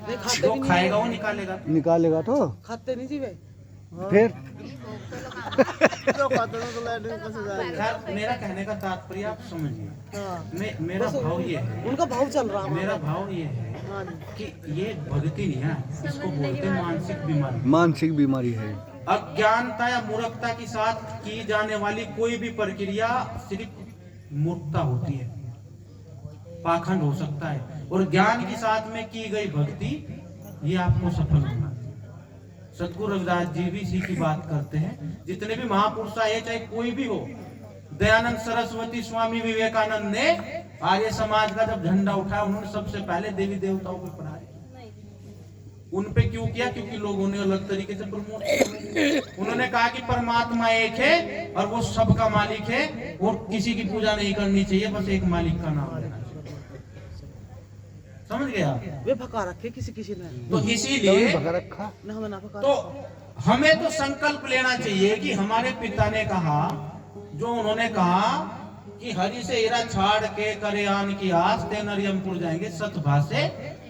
जो खाएगा वो निकालेगा तो खाते नहीं जी भाई फिर मेरा कहने का तात्पर्य आप समझिए। मेरा भाव ये है, उनका भाव चल रहा है, मेरा भाव ये है कि ये भक्ति नहीं है, इसको बोलते हैं मानसिक बीमारी। मानसिक बीमारी है। अज्ञानता या मूर्खता के साथ की जाने वाली कोई भी प्रक्रिया सिर्फ मूर्खता होती है, पाखंड हो सकता है, और ज्ञान के साथ में की गई भक्ति ये आपको सफल बनाती है। सतगुरु रविदास जी भी इसी की बात करते हैं। जितने भी महापुरुष आए, चाहे कोई भी हो, दयानंद सरस्वती, स्वामी विवेकानंद ने आर्य समाज का जब झंडा उठाया, उन्होंने सबसे पहले देवी देवताओं को प्रहार उन पे क्यों किया? क्योंकि लोगों ने अलग तरीके से प्रमोट किया। उन्होंने कहा कि परमात्मा एक है और वो सबका मालिक है, और किसी की पूजा नहीं करनी चाहिए, बस एक मालिक का नाम लेना चाहिए। समझ गया? वे भगा रखे किसी ने, तो इसीलिए तो हमें तो संकल्प लेना चाहिए कि हमारे पिता ने कहा, जो उन्होंने कहा कि हरि से हीरा छाड़ के करे आन की आस, ते नरियमपुर जाएंगे सतभाषे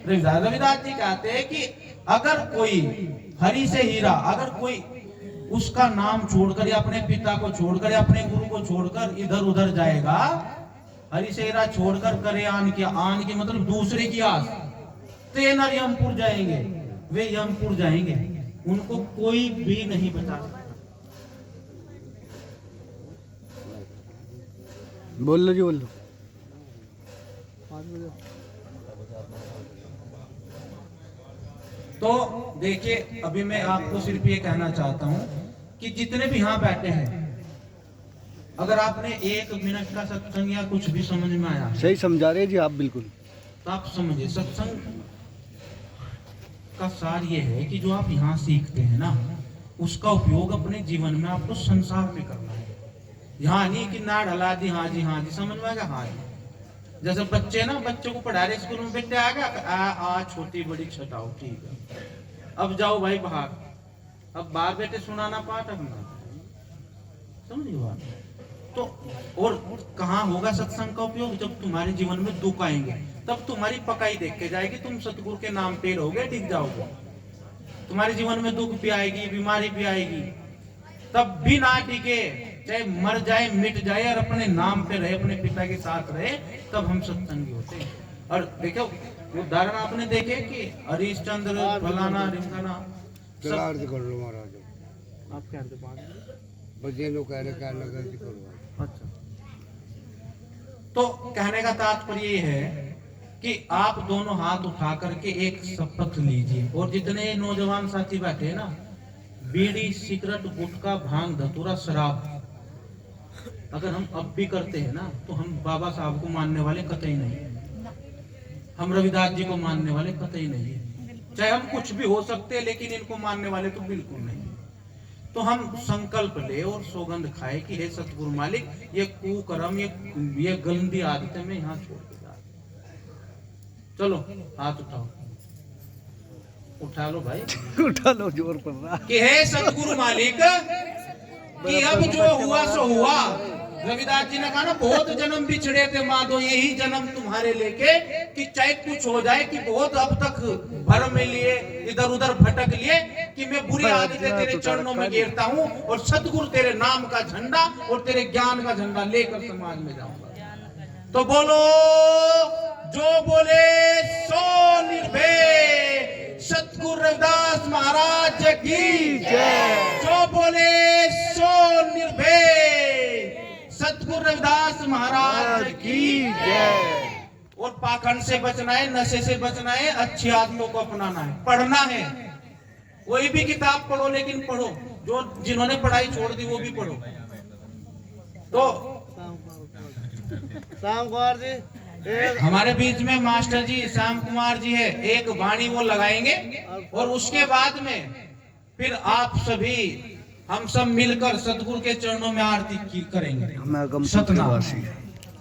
रविदास जी कहते हैं कि अगर कोई हरि से हीरा, अगर कोई उसका नाम छोड़कर या अपने पिता को छोड़कर या अपने गुरु को छोड़कर इधर उधर जाएगा, हरि से हीरा छोड़कर करे आन की मतलब दूसरे की आस, ते नर यमपुर जाएंगे, वे यमपुर जाएंगे, उनको कोई भी नहीं बचा सकता। बोल लो जी, बोल लो। तो देखिए, अभी मैं आपको सिर्फ ये कहना चाहता हूं कि जितने भी यहाँ बैठे हैं, अगर आपने 1 मिनट का सत्संग या कुछ भी समझ में आया, सही समझा रहे जी आप बिल्कुल, तो आप समझिए सत्संग का सार ये है कि जो आप यहाँ सीखते हैं ना, उसका उपयोग अपने जीवन में आपको संसार में करना है। यहाँ नहीं कि ना ढला दी, हाँ जी समझ में आ गया, हाँ जी। जैसे बच्चे ना, बच्चों को पढ़ा रहे स्कूल में, बेटे आ गया, आ छोटी बड़ी छटाओ, ठीक है, अब जाओ भाई बाहर, अब बाहर बेटे सुनाना पाठ अपना, समझिए बात। तो और कहाँ होगा सत्संग का उपयोग? जब तुम्हारे जीवन में दुख आएंगे, तब तुम्हारी पकाई देख के जाएगी, तुम सतगुरु के नाम पे रहोगे, टिक जाओगे। तुम्हारे जीवन में दुख भी आएगी, बीमारी भी आएगी, तब भी ना टिके, चाहे मर जाए, मिट जाए, और अपने नाम पे रहे, अपने पिता के साथ रहे, तब हम सत्संगी होते हैं। और देखो उदाहरण आपने देखे कि हरीश चंद्र फलाना रिंगाना, कर लो महाराज, आप क्या बच्चे लोग कह रहे करो। अच्छा, तो कहने का तात्पर्य ये है कि आप दोनों हाथ उठा करके एक शपथ लीजिए, और जितने नौजवान साथी बैठे हैं ना, बीड़ी, सिगरेट, गुटखा, भांग, धतूरा, शराब अगर हम अब भी करते हैं ना, तो हम बाबा साहब को मानने वाले कतई नहीं है, हम रविदास जी को मानने वाले कतई नहीं है। चाहे हम कुछ भी हो सकते हैं, लेकिन इनको मानने वाले तो बिल्कुल नहीं। तो हम संकल्प ले और सौगंध खाए कि हे सतगुरु मालिक, ये कुकर्म, ये गंदी आदतें मैं यहाँ छोड़ के जा। चलो हाथ उठाओ, उठा लो भाई, उठा लो, जोर पड़ रहा कि हे सतगुरु मालिक, कि अब जो हुआ सो हुआ। रविदास जी ने कहा ना, बहुत जन्म बिछड़े थे माधो, यही जन्म तुम्हारे लेके, कि चाहे कुछ हो जाए, कि बहुत अब तक भर में लिए, इधर उधर भटक लिए, कि मैं बुरी आदतें तेरे चरणों में गिरता हूँ, और सतगुरु तेरे नाम का झंडा और तेरे ज्ञान का झंडा लेकर समाज में जाऊंगा। तो बोलो, जो बोले सो निर्भय, सतगुरु रविदास महाराज की जय। जो बोले सो निर्भय, सतगुरु रविदास महाराज की जय। और पाखंड से बचना है, नशे से बचना है, अच्छी आदतों को अपनाना है, पढ़ना है। कोई भी किताब पढ़ो, लेकिन पढ़ो, जो जिन्होंने पढ़ाई छोड़ दी वो भी पढ़ो। तो श्याम कुमार जी, हमारे बीच में मास्टर जी श्याम कुमार जी है, एक वाणी वो लगाएंगे, और उसके बाद में फिर आप सभी, हम सब मिलकर सतगुरु के चरणों में आरती करेंगे। मैं सतनाम।